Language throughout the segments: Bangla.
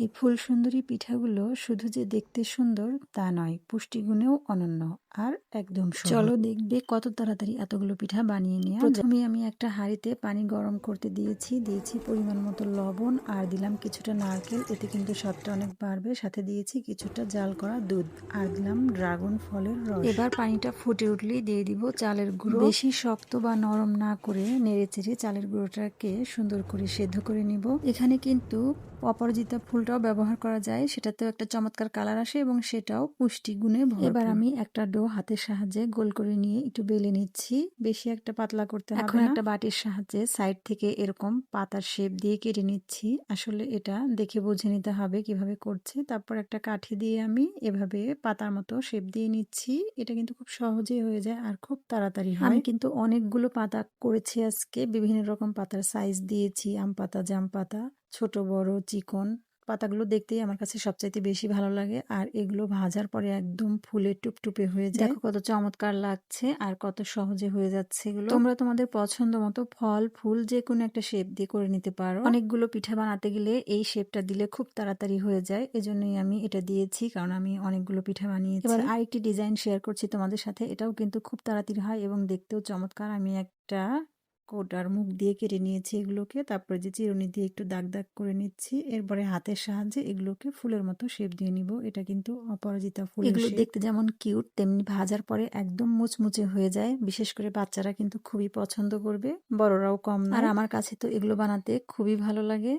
এই ফুল সুন্দরী পিঠাগুলো শুধু যে দেখতে সুন্দর তা নয়, পুষ্টিগুণেও অনন্য আর একদম সহজ। চলো দেখবে কত তাড়াতাড়ি এতগুলো পিঠা বানিয়ে নেওয়া। প্রথমে আমি একটা হাঁড়িতে পানি গরম করতে দিয়েছি পরিমাণ মতো লবণ আর দিলাম কিছুটা নারকেল, এতে কিন্তু স্বাদটা অনেক বাড়বে। সাথে দিয়েছি কিছুটা জাল করা দুধ আর দিলাম ড্রাগন ফলের রস। এবার পানিটা ফুটে উঠলেই দিয়ে দিব চালের গুঁড়ো। বেশি শক্ত বা নরম না করে নেড়েচেড়ে চালের গুঁড়োটাকে সুন্দর করে সেদ্ধ করে নিব। এখানে কিন্তু অপরাজিতা ফুলটাও ব্যবহার করা যায়, সেটাতেও একটা চমৎকার কালার আসে এবং সেটাও পুষ্টি গুণে ভরপুর। এবার আমি একটা ডো হাতের সাহায্যে গোল করে নিয়ে একটু বেলে নিচ্ছি, বেশি একটা পাতলা করতে হবে না। এখন একটা বাটির সাহায্যে সাইড থেকে এরকম পাতার শেপ দিয়ে কেটে নিচ্ছি। আসলে এটা দেখে বুঝে নিতে হবে কিভাবে করছে। তারপর একটা কাঠি দিয়ে আমি এভাবে পাতার মতো শেপ দিয়ে নিচ্ছি। এটা কিন্তু খুব সহজেই হয়ে যায় আর খুব তাড়াতাড়ি হয়। আমি কিন্তু অনেকগুলো পাতা করেছি আজকে, বিভিন্ন রকম পাতার সাইজ দিয়েছি, আম পাতা, জাম পাতা, ছোট বড় চিকন। পাতাগুলো দেখতেই আমার কাছে সবচাইতে বেশি ভালো লাগে আর এগুলো ভাজার পরে একদম ফুলে টুপটুপে হয়ে যায়। দেখো কত চমৎকার লাগছে আর কত সহজে হয়ে যাচ্ছে এগুলো। তোমরা তোমাদের পছন্দ মতো ফল ফুল যে কোনো একটা শেপ দিয়ে করে নিতে পারো। অনেকগুলো পিঠা বানাতে গেলে এই শেপটা দিলে খুব তাড়াতাড়ি হয়ে যায়, এজন্যই আমি এটা দিয়েছি, কারণ আমি অনেকগুলো পিঠা বানিয়েছি। এবার আরেকটি ডিজাইন শেয়ার করছি তোমাদের সাথে, এটাও কিন্তু খুব তাড়াতাড়ি হয় এবং দেখতেও চমৎকার। আমি একটা কোটার মুখ দিয়ে কেটে নিয়েছি এগুলোকে, তারপরে যে চিরুনি দিয়ে একটু দাগ দাগ করে নিচ্ছি। এরপরে হাতের সাহায্যে এগুলোকে ফুলের মতো শেপ দিয়ে নিব। এটা কিন্তু অপরাজিতা ফুল। এগুলো দেখতে যেমন কিউট, তেমনি ভাজার পরে একদম মুচমুচে হয়ে যায়। বিশেষ করে বাচ্চারা কিন্তু খুবই পছন্দ করবে, বড়রাও কম না। আর আমার কাছে তো এগুলো বানাতে খুবই ভালো লাগে।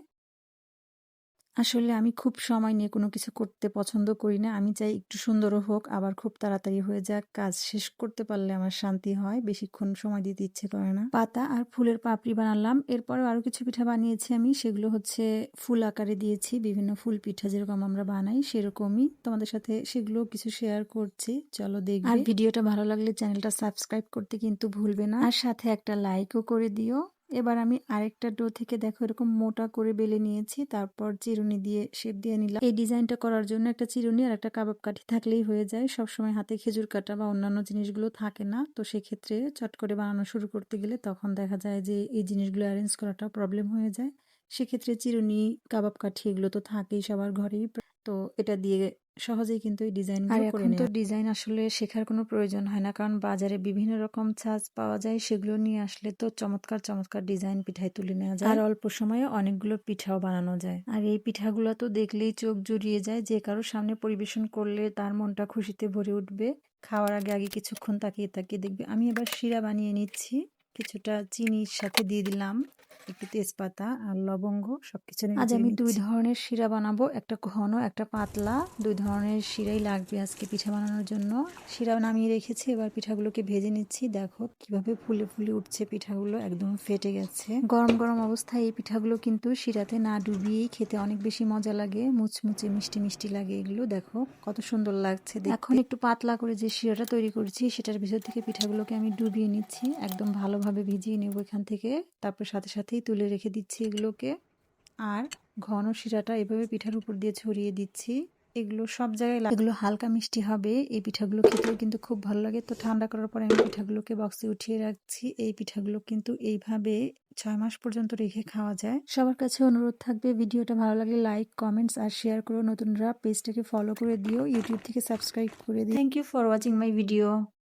আসলে আমি খুব সময় নিয়ে কোনো কিছু করতে পছন্দ করি না। আমি চাই একটু সুন্দরও হোক, আবার খুব তাড়াতাড়ি হয়ে যাক। কাজ শেষ করতে পারলে আমার শান্তি হয়, বেশিক্ষণ সময় দিতে ইচ্ছে করে না। পাতা আর ফুলের পাপড়ি বানালাম। এরপরেও আরো কিছু পিঠা বানিয়েছি আমি, সেগুলো হচ্ছে ফুল আকারে দিয়েছি। বিভিন্ন ফুল পিঠা যেরকম আমরা বানাই সেরকমই তোমাদের সাথে সেগুলো কিছু শেয়ার করছি, চলো দেখবে। আর ভিডিওটা ভালো লাগলে চ্যানেলটা সাবস্ক্রাইব করতে কিন্তু ভুলবে না, আর সাথে একটা লাইকও করে দিও। এবার আমি আরেকটা ডো থেকে দেখো এরকম মোটা করে বেলে নিয়েছি, তারপর চিরুনি দিয়ে শেপ দিয়ে নিলাম। এই ডিজাইনটা করার জন্য একটা চিরুনি আর একটা কাবাব কাঠি থাকলেই হয়ে যায়। সবসময় হাতে খেজুর কাটা বা অন্যান্য জিনিসগুলো থাকে না, তো সেক্ষেত্রে চট করে বানানো শুরু করতে গেলে তখন দেখা যায় যে এই জিনিসগুলো অ্যারেঞ্জ করাটা প্রবলেম হয়ে যায়। সেক্ষেত্রে চিরুনি, কাবাব কাঠি এগুলো তো থাকেই সবার ঘরেই, তো এটা দিয়ে সহজেই কিন্তু এই ডিজাইনগুলো করে নেওয়া। এখন তো ডিজাইন আসলে শেখার কোনো প্রয়োজন হয় না, কারণ বাজারে বিভিন্ন রকম ছাঁচ পাওয়া যায়, সেগুলো নিয়ে আসলে তো চমৎকার চমৎকার ডিজাইন পিঠায় তুলে নেওয়া যায় আর অল্প সময়ে অনেকগুলো পিঠাও বানানো যায়। আর এই পিঠাগুলো তো দেখলেই চোখ জুড়িয়ে যায়, যে কারোর সামনে পরিবেশন করলে তার মনটা খুশিতে ভরে উঠবে। খাওয়ার আগে আগে কিছুক্ষণ তাকিয়ে তাকিয়ে দেখবে। আমি এবার শিরা বানিয়ে নিচ্ছি, কিছুটা চিনির সাথে দিয়ে দিলাম একটু তেজপাতা আর লবঙ্গ, সবকিছু আজ আমি দুই ধরনের শিরা বানাবো, একটা ঘন একটা পাতলা। দুই ধরনের শিরাই লাগবে আজকে পিঠা বানানোর জন্য। শিরা নামিয়ে রেখেছি, এবার পিঠাগুলোকে ভেজে নিচ্ছি। দেখো কিভাবে ফুলে ফুলে উঠছে পিঠাগুলো, একদম ফেটে গেছে। গরম গরম অবস্থায় এই পিঠাগুলো কিন্তু শিরাতে না ডুবিয়েই খেতে অনেক বেশি মজা লাগে, মুচমুচে মিষ্টি মিষ্টি লাগে এগুলো। দেখো কত সুন্দর লাগছে দেখতে। এখন একটু পাতলা করে যে শিরাটা তৈরি করছি সেটার ভিতর থেকে পিঠাগুলোকে আমি ডুবিয়ে নিচ্ছি, একদম ভালোভাবে ভিজিয়ে নেব এখান থেকে। তারপর সাথে সাথেই তুলে রেখে দিচ্ছি এগুলোকে, আর ঘন শিরাটা এভাবে পিঠার উপর দিয়ে ছড়িয়ে দিচ্ছি। এগুলো সব জায়গায় এগুলো হালকা মিষ্টি হবে, এই পিঠাগুলো খেতেও কিন্তু খুব ভালো লাগে। তো ঠান্ডা করার পরে আমি পিঠাগুলোকে বক্সে উঠিয়ে রাখছি। এই পিঠাগুলো কিন্তু এইভাবে 6 মাস পর্যন্ত রেখে খাওয়া যায়। সবার কাছে অনুরোধ থাকবে, ভিডিওটা ভালো লাগলে লাইক, কমেন্টস আর শেয়ার করো। নতুনরা পেজটাকে ফলো করে দিও, ইউটিউব থেকে সাবস্ক্রাইব করে দিও। Thank you for watching my video.